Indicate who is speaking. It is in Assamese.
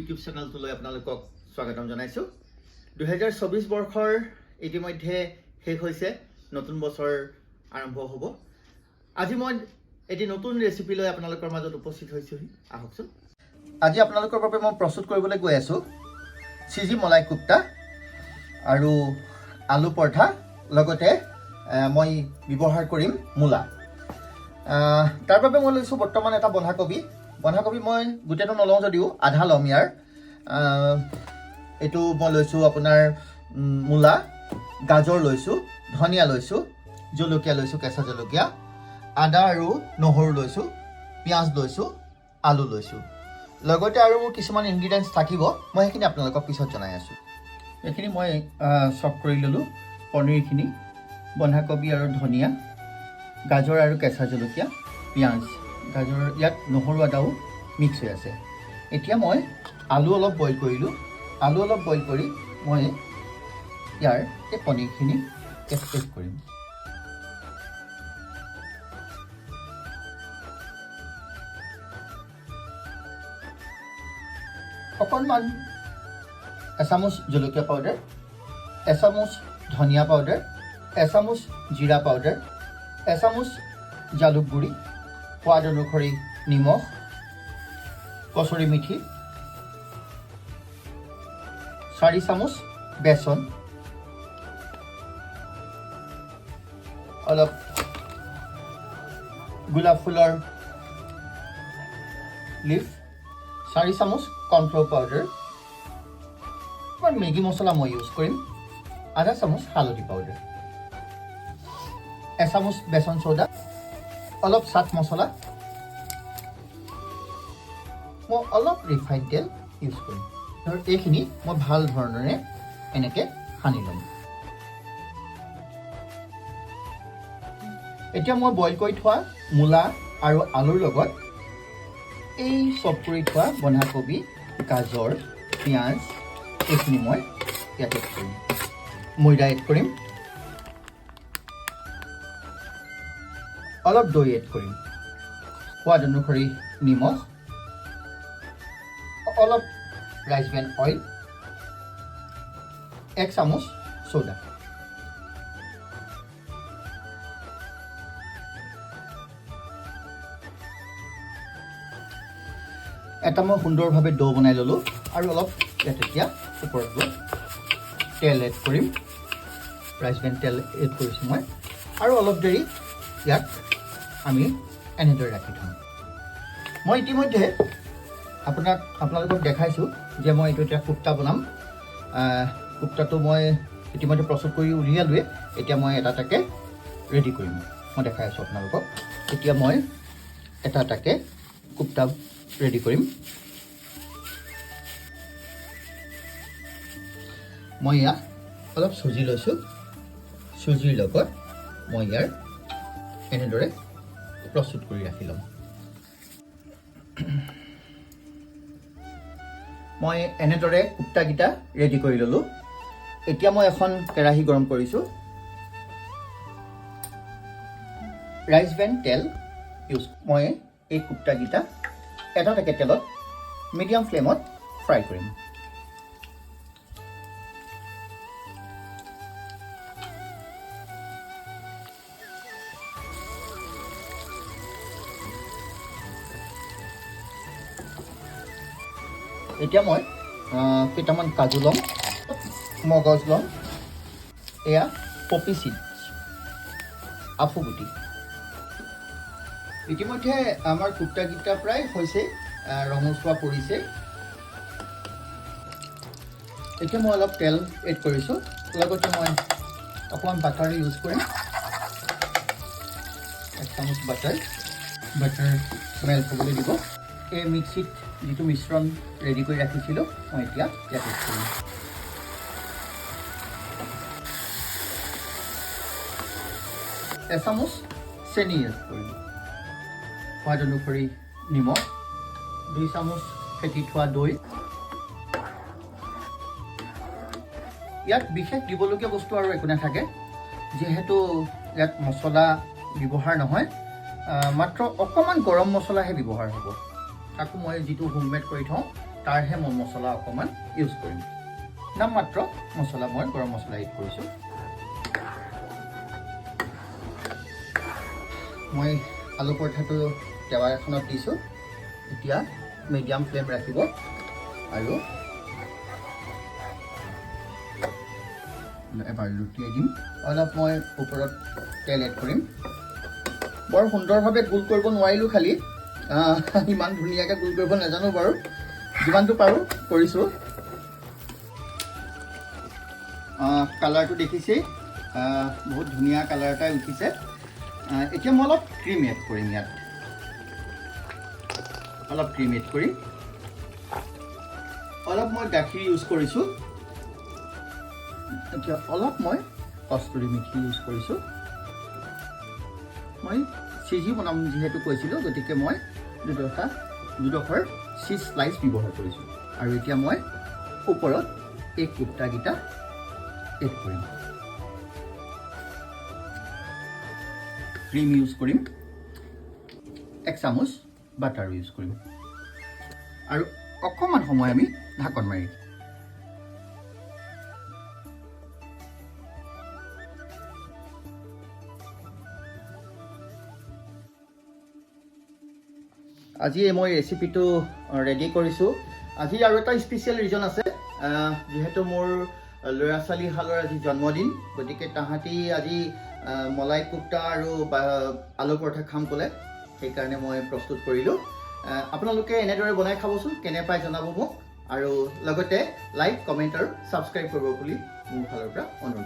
Speaker 1: ইউটিউব চেনেলটোলৈ আপোনালোকক স্বাগতম জনাইছোঁ 2024 বৰ্ষৰ ইতিমধ্যে শেষ হৈছে নতুন বছৰ আৰম্ভ হ'ব আজি মই এটি নতুন ৰেচিপি লৈ আপোনালোকৰ মাজত উপস্থিত হৈছোঁ আহকচোন আজি আপোনালোকৰ বাবে মই প্ৰস্তুত কৰিবলৈ গৈ আছোঁ চিজি মলাই কুপ্তা আৰু আলু পৰঠা লগতে মই ব্যৱহাৰ কৰিম মূলা তাৰ বাবে মই লৈছোঁ বৰ্তমান এটা বন্ধাকবি মই গোটেইটো নলওঁ যদিও আধা ল'ম ইয়াৰ এইটো মই লৈছোঁ আপোনাৰ মূলা গাজৰ লৈছোঁ ধনিয়া লৈছোঁ জলকীয়া লৈছোঁ কেঁচা জলকীয়া আদা আৰু নহৰু লৈছোঁ পিঁয়াজ লৈছোঁ আলু লৈছোঁ লগতে আৰু মোৰ কিছুমান ইনগ্ৰিডিয়েণ্টছ থাকিব মই সেইখিনি আপোনালোকক পিছত জনাই আছোঁ এইখিনি মই চপ কৰি ল'লোঁ পনীৰখিনি বন্ধাকবি আৰু ধনিয়া গাজৰ আৰু কেঁচা জলকীয়া পিঁয়াজ গাজৰ ইয়াত নহৰু আদাও মিক্স হৈ আছে এতিয়া মই আলু অলপ বইল কৰিলোঁ আলু অলপ বইল কৰি মই ইয়াৰ এই পনীৰখিনি এড কৰিম অকণমান এচামুচ জলকীয়া পাউডাৰ এচামুচ ধনিয়া পাউডাৰ এচামুচ জিৰা পাউডাৰ এচামুচ জালুক গুড়ি সোৱাদ অনুসৰি নিমখ কচুৰি মেথি 4 চামুচ বেচন অলপ গোলাপ ফুলৰ লিফ 4 চামুচ কৰ্ণফ্ল'ৰ পাউডাৰ আৰু মেগী মছলা মই ইউজ কৰিম আধা চামুচ হালধি পাউডাৰ এচামুচ বেচন চ'ডা অলপ চাট মছলা মই অলপ ৰিফাইন তেল ইউজ কৰিম আৰু এইখিনি মই ভাল ধৰণেৰে এনেকৈ সানি ল'ম এতিয়া মই বইল কৰি থোৱা মূলা আৰু আলুৰ লগত এই চপ কৰি থোৱা বন্ধাকবি গাজৰ পিঁয়াজ এইখিনি মই ইয়াত এড কৰিম ময়দা এড কৰিম অলপ দৈ এড কৰিম সোৱাদ অনুসৰি নিমখ অলপ ৰাইচ ব্ৰেন অইল 1 চামুচ চ'ডা এটা মই সুন্দৰভাৱে ডো বনাই ল'লোঁ আৰু অলপ ইয়াত এতিয়া ওপৰত গৈ তেল এড কৰিম ৰাইচ ব্ৰেন তেল এড কৰিছোঁ মই আৰু অলপ দেৰি ইয়াত আমি এনেদৰে ৰাখি থ'ম মই ইতিমধ্যে আপোনালোকক দেখাইছোঁ যে মই এইটো এতিয়া কুপ্তা বনাম কুপ্তাটো মই ইতিমধ্যে প্ৰস্তুত কৰি উলিয়ালোৱে এতিয়া মই এটা এটাকৈ ৰেডি কৰিম মই দেখাই আছোঁ আপোনালোকক এতিয়া মই এটা এটাকৈ কুপ্তা ৰেডি কৰিম মই ইয়াত অলপ চুজি লৈছোঁ চুজিৰ লগত মই ইয়াৰ এনেদৰে প্ৰস্তুত কৰি ৰাখি ল'ম মই এনেদৰে কুপ্তাকেইটা ৰেডি কৰি ল'লোঁ এতিয়া মই এখন কেৰাহী গৰম কৰিছোঁ ৰাইচ ব্ৰেন তেল ইউজ মই এই কুপ্তাকেইটা এটা এটাকৈ তেলত মিডিয়াম ফ্লেমত ফ্ৰাই কৰিম এতিয়া মই কেইটামান কাজু ল'ম মগজ ল'ম এয়া পপি চিডছ আফুগুটি ইতিমধ্যে আমাৰ কুপ্তাকেইটা প্ৰায় হৈছে ৰঙচুৱা পৰিছে এতিয়া মই অলপ তেল এড কৰিছোঁ লগতে মই অকণমান বাটাৰ ইউজ কৰিম 1 চামুচ বাটাৰ মেল্ট হ'বলৈ দিব এই মিক্সিত যিটো মিশ্ৰণ ৰেডি কৰি ৰাখিছিলোঁ মই এতিয়া ইয়াত এড কৰিম এচামুচ চেনি এড কৰিম সোৱাদ অনুসৰি নিমখ 2 চামুচ ফেটি থোৱা দৈ ইয়াত বিশেষ দিবলগীয়া বস্তু আৰু একো নাথাকে যিহেতু ইয়াত মছলা ব্যৱহাৰ নহয় মাত্ৰ অকণমান গৰম মছলাহে ব্যৱহাৰ হ'ব তাকো মই যিটো হোমমেড কৰি থওঁ তাৰহে মই মছলা অকণমান ইউজ কৰিম নামমাত্ৰ মছলা মই গৰম মছলা এড কৰিছোঁ মই আলু পৰঠাটো টেৱা এখনত দিছোঁ এতিয়া মিডিয়াম ফ্লেম ৰাখিব আৰু এবাৰ লুটিয়াই দিম অলপ মই ওপৰত তেল এড কৰিম বৰ সুন্দৰভাৱে গোল কৰিব নোৱাৰিলোঁ খালি ইমান ধুনীয়াকৈ গোল কৰিব নাজানো বাৰু যিমানটো পাৰোঁ কৰিছোঁ কালাৰটো দেখিছেই বহুত ধুনীয়া কালাৰ এটাই উঠিছে এতিয়া মই অলপ ক্ৰীম এড কৰিম ইয়াত অলপ ক্ৰীম এড কৰিম অলপ মই গাখীৰ ইউজ কৰিছোঁ এতিয়া অলপ মই কস্তুৰী মেথি ইউজ কৰিছোঁ মই চিজি বনাম যিহেতু কৈছিলোঁ গতিকে মই দুডোখৰ চিজ স্লাইচ ব্যৱহাৰ কৰিছোঁ আৰু এতিয়া মই ওপৰত এই কোপ্তাকেইটা এড কৰিম ক্ৰীম ইউজ কৰিম 1 চামুচ বাটাৰ ইউজ কৰিম আৰু অকণমান সময় আমি ঢাকন মাৰি আজি মই ৰেচিপিটো ৰেডি কৰিছোঁ আজি আৰু এটা স্পেচিয়েল ৰিজন আছে যিহেতু মোৰ ল'ৰা ছোৱালীহালৰ আজি জন্মদিন গতিকে তাহাঁতি আজি মলাই কোপ্তা আৰু আলু পৰঠা খাম ক'লে সেইকাৰণে মই প্ৰস্তুত কৰিলোঁ আপোনালোকে এনেদৰে বনাই খাবচোন কেনে পায় জনাব মোক আৰু লগতে লাইক কমেণ্ট আৰু ছাবস্ক্ৰাইব কৰিব বুলি মোৰ ফালৰ পৰা অনুৰোধ